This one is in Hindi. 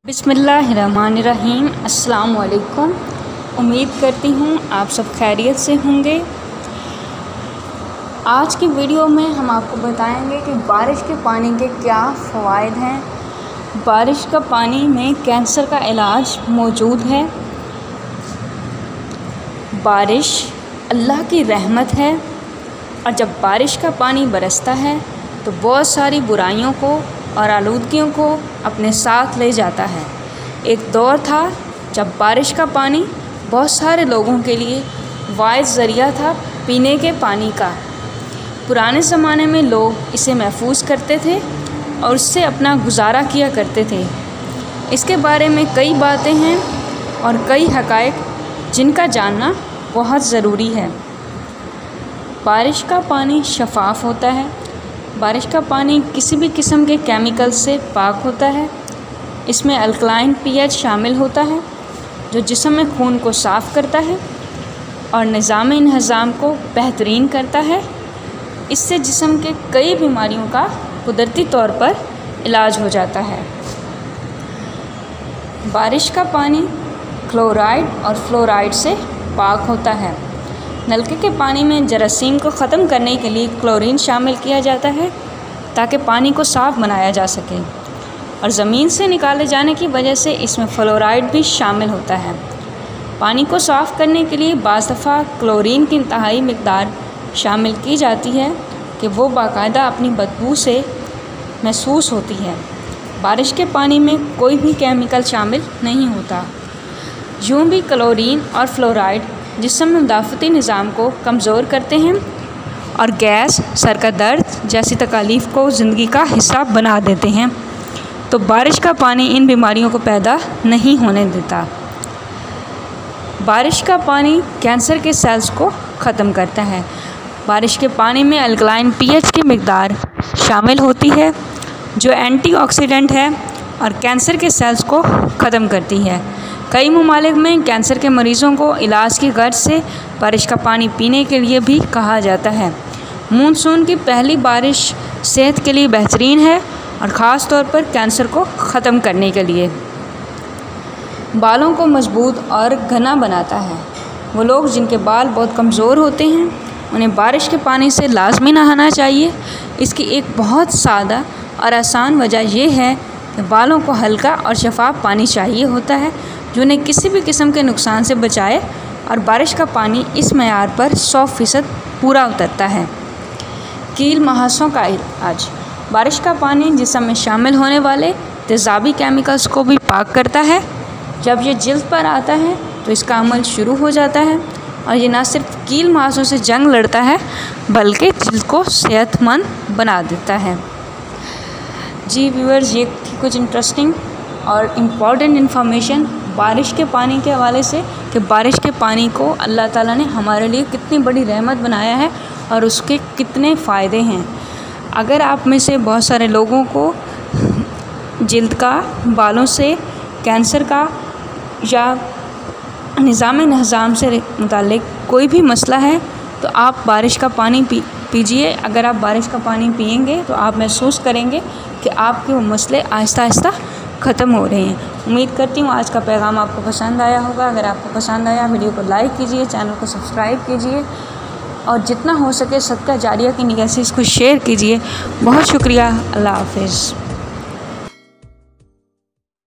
बिस्मिल्लाहिर्रहमानिर्रहीम। अस्सलाम वालेकुम। उम्मीद करती हूँ आप सब खैरियत से होंगे। आज की वीडियो में हम आपको बताएंगे कि बारिश के पानी के क्या फ़वाइद हैं। बारिश का पानी में कैंसर का इलाज मौजूद है। बारिश अल्लाह की रहमत है और जब बारिश का पानी बरसता है तो बहुत सारी बुराइयों को और आलूदगियों को अपने साथ ले जाता है। एक दौर था जब बारिश का पानी बहुत सारे लोगों के लिए वाइज ज़रिया था पीने के पानी का। पुराने ज़माने में लोग इसे महफूज करते थे और उससे अपना गुजारा किया करते थे। इसके बारे में कई बातें हैं और कई हक़ाइक़ जिनका जानना बहुत ज़रूरी है। बारिश का पानी शफ़ाफ़ होता है। बारिश का पानी किसी भी किस्म के केमिकल से पाक होता है। इसमें अल्कलाइन पीएच शामिल होता है जो जिस्म में खून को साफ़ करता है और निज़ाम को बेहतरीन करता है। इससे जिस्म के कई बीमारियों का कुदरती तौर पर इलाज हो जाता है। बारिश का पानी क्लोराइड और फ्लोराइड से पाक होता है। नलके के पानी में जरासीम को ख़त्म करने के लिए क्लोरीन शामिल किया जाता है ताकि पानी को साफ़ बनाया जा सके और ज़मीन से निकाले जाने की वजह से इसमें फ्लोराइड भी शामिल होता है। पानी को साफ़ करने के लिए बाज़ दफ़ा क्लोरीन की इंतहाई मिक़दार शामिल की जाती है कि वो बाकायदा अपनी बदबू से महसूस होती है। बारिश के पानी में कोई भी केमिकल शामिल नहीं होता। यूँ भी क्लोरीन और फ्लोराइड जिस्म में मुदाफ़ती निज़ाम को कमज़ोर करते हैं और गैस, सर का दर्द जैसी तकालीफ़ को ज़िंदगी का हिस्सा बना देते हैं, तो बारिश का पानी इन बीमारियों को पैदा नहीं होने देता। बारिश का पानी कैंसर के सेल्स को ख़त्म करता है। बारिश के पानी में अल्कलाइन पीएच की मिक़दार शामिल होती है जो एंटीऑक्सीडेंट है और कैंसर के सेल्स को ख़त्म करती है। कई ममालिक में कैंसर के मरीज़ों को इलाज की गर्ज से बारिश का पानी पीने के लिए भी कहा जाता है। मानसून की पहली बारिश सेहत के लिए बेहतरीन है और ख़ास तौर पर कैंसर को ख़त्म करने के लिए। बालों को मजबूत और घना बनाता है। वो लोग जिनके बाल बहुत कमज़ोर होते हैं उन्हें बारिश के पानी से लाजमी नहाना चाहिए। इसकी एक बहुत सादा और आसान वजह यह है कि बालों को हल्का और शफ़ाफ़ पानी चाहिए होता है जो उन्हें किसी भी किस्म के नुकसान से बचाए और बारिश का पानी इस मेयार पर 100% पूरा उतरता है। कील मुहासों का इलाज। बारिश का पानी जिस्म में शामिल होने वाले तेज़ाबी केमिकल्स को भी पाक करता है। जब ये जिल्द पर आता है तो इसका अमल शुरू हो जाता है और ये न सिर्फ कील मुहासों से जंग लड़ता है बल्कि जिल्द को सेहतमंद बना देता है। जी व्यूअर्स, ये थी कुछ इंटरेस्टिंग और इम्पॉर्टेंट इन्फॉर्मेशन बारिश के पानी के हवाले से कि बारिश के पानी को अल्लाह ताला ने हमारे लिए कितनी बड़ी रहमत बनाया है और उसके कितने फ़ायदे हैं। अगर आप में से बहुत सारे लोगों को जिल्द का, बालों से, कैंसर का या निज़ाम से मुताल्लिक कोई भी मसला है तो आप बारिश का पानी पीजिए। अगर आप बारिश का पानी पिएंगे तो आप महसूस करेंगे कि आपके वो मसले आहिस्ता आहिस्ता ख़त्म हो रहे हैं। उम्मीद करती हूँ आज का पैगाम आपको पसंद आया होगा। अगर आपको पसंद आया वीडियो को लाइक कीजिए, चैनल को सब्सक्राइब कीजिए और जितना हो सके सदका जारिया की नियत से इसको शेयर कीजिए। बहुत शुक्रिया। अल्लाह हाफ़िज़।